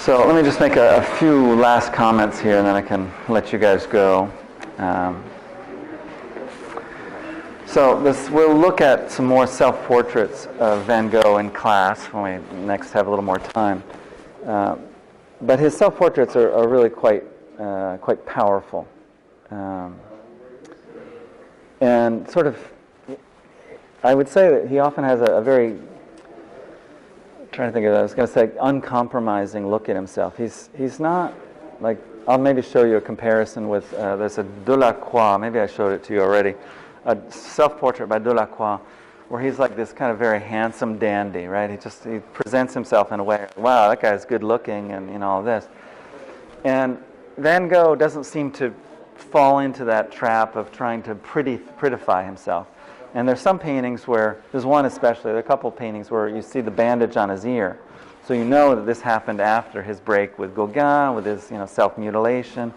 So let me just make a few last comments here, and then I can let you guys go. We'll look at some more self-portraits of Van Gogh in class when we next have a little more time. But his self-portraits are really quite powerful. And sort of, I would say that he often has a very, I'm trying to think of it, I was going to say uncompromising look at himself. He's not like, I'll maybe show you a comparison with, there's a Delacroix, maybe I showed it to you already, a self-portrait by Delacroix, where he's like this kind of very handsome dandy, right? He presents himself in a way, wow, that guy's good looking and all this. And Van Gogh doesn't seem to fall into that trap of trying to prettify himself. And there's some paintings where, there's one especially, there are a couple of paintings where you see the bandage on his ear. So you know that this happened after his break with Gogh, with his self-mutilation.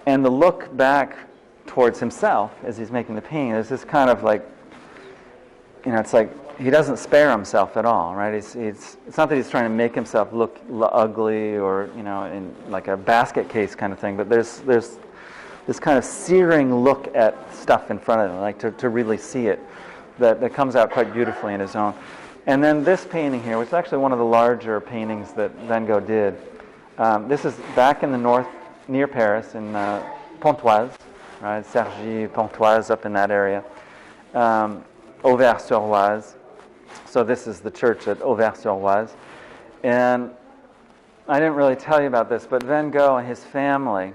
And the look back towards himself as he's making the painting, there's this kind of like, it's like he doesn't spare himself at all, right? It's not that he's trying to make himself look ugly or, in like a basket case kind of thing, but there's this kind of searing look at stuff in front of him, like to really see it, that comes out quite beautifully in his own. And then this painting here, which is actually one of the larger paintings that Van Gogh did. This is back in the north, near Paris, in Pontoise, right? Cergy, Pontoise, up in that area. Auvers-sur-Oise. So this is the church at Auvers-sur-Oise. And I didn't really tell you about this, but Van Gogh and his family,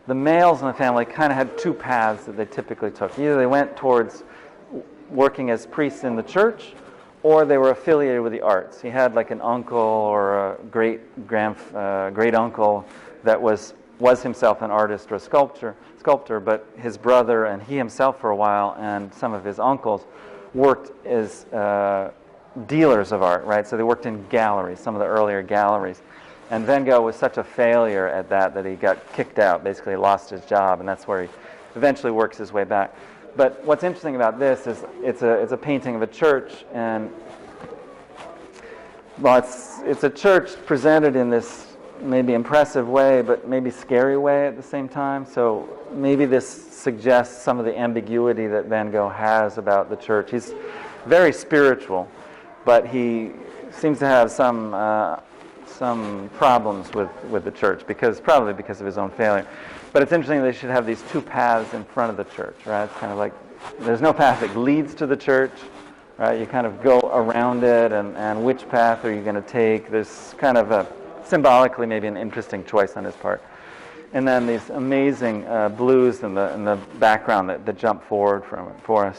the males in the family kind of had two paths that they typically took. Either they went towards working as priests in the church, or they were affiliated with the arts. He had like an uncle or a great uncle that was himself an artist or a sculptor, but his brother and he himself for a while and some of his uncles worked as dealers of art, right? So they worked in galleries, some of the earlier galleries. And Van Gogh was such a failure at that he got kicked out, basically lost his job, and that's where he eventually works his way back. But what's interesting about this is it's a painting of a church, and well, it's a church presented in this maybe impressive way, but maybe scary way at the same time. So maybe this suggests some of the ambiguity that Van Gogh has about the church. He's very spiritual, but he seems to have some problems with the church, probably because of his own failure. But it's interesting they should have these two paths in front of the church, right? It's kind of like there's no path that leads to the church, right? You kind of go around it, and which path are you going to take? There's kind of symbolically maybe an interesting choice on his part. And then these amazing blues in the background that jump forward for us.